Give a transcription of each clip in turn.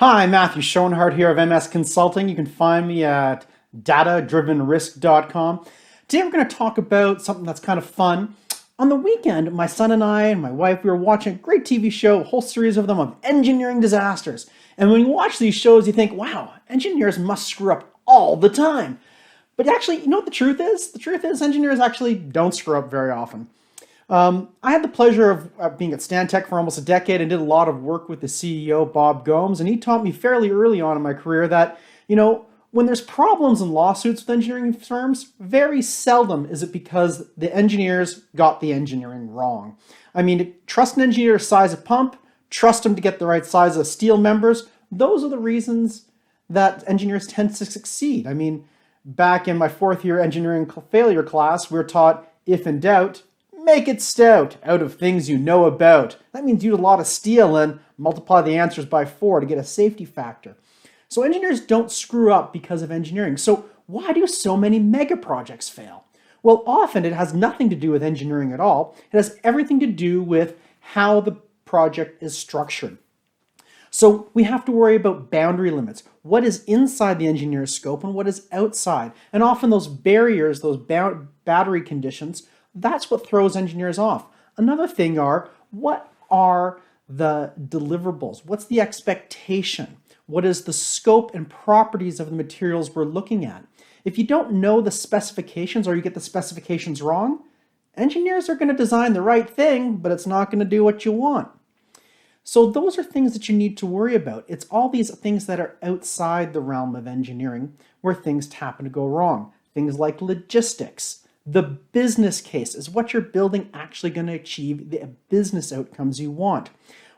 Hi, Matthew Schoenhardt here of MS Consulting. You can find me at datadrivenrisk.com. Today we're going to talk about something that's kind of fun. On the weekend, my son and I and my wife, we were watching a great TV show, a whole series of them of engineering disasters. And when you watch these shows, you think, wow, engineers must screw up all the time. But actually, you know what the truth is? The truth is engineers actually don't screw up very often. I had the pleasure of being at Stantec for almost a decade and did a lot of work with the CEO, Bob Gomes, and he taught me fairly early on in my career that, when there's problems and lawsuits with engineering firms, very seldom is it because the engineers got the engineering wrong. I mean, trust an engineer to size a pump, trust them to get the right size of steel members. Those are the reasons that engineers tend to succeed. I mean, back in my fourth year engineering failure class, we were taught, if in doubt, make it stout out of things you know about. That means use a lot of steel and multiply the answers by 4 to get a safety factor. So engineers don't screw up because of engineering. So why do so many mega projects fail? Well, often it has nothing to do with engineering at all. It has everything to do with how the project is structured. So we have to worry about boundary limits. What is inside the engineer's scope and what is outside? And often those barriers, those battery conditions, that's what throws engineers off. Another thing what are the deliverables? What's the expectation? What is the scope and properties of the materials we're looking at? If you don't know the specifications or you get the specifications wrong, engineers are going to design the right thing, but it's not going to do what you want. So those are things that you need to worry about. It's all these things that are outside the realm of engineering where things happen to go wrong. Things like logistics. The business case. Is what you're building actually going to achieve the business outcomes you want?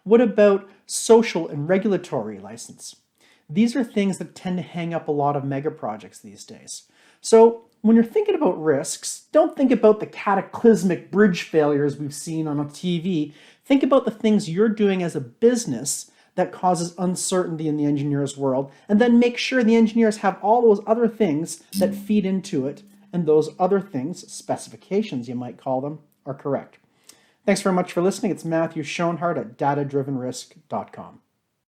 What about social and regulatory license? These are things that tend to hang up a lot of mega projects these days. So when you're thinking about risks, don't think about the cataclysmic bridge failures we've seen on a TV. Think about the things you're doing as a business that causes uncertainty in the engineer's world, and then make sure the engineers have all those other things that feed into it, and those other things, specifications you might call them, are correct. Thanks very much for listening. It's Matthew Schoenhardt at datadrivenrisk.com.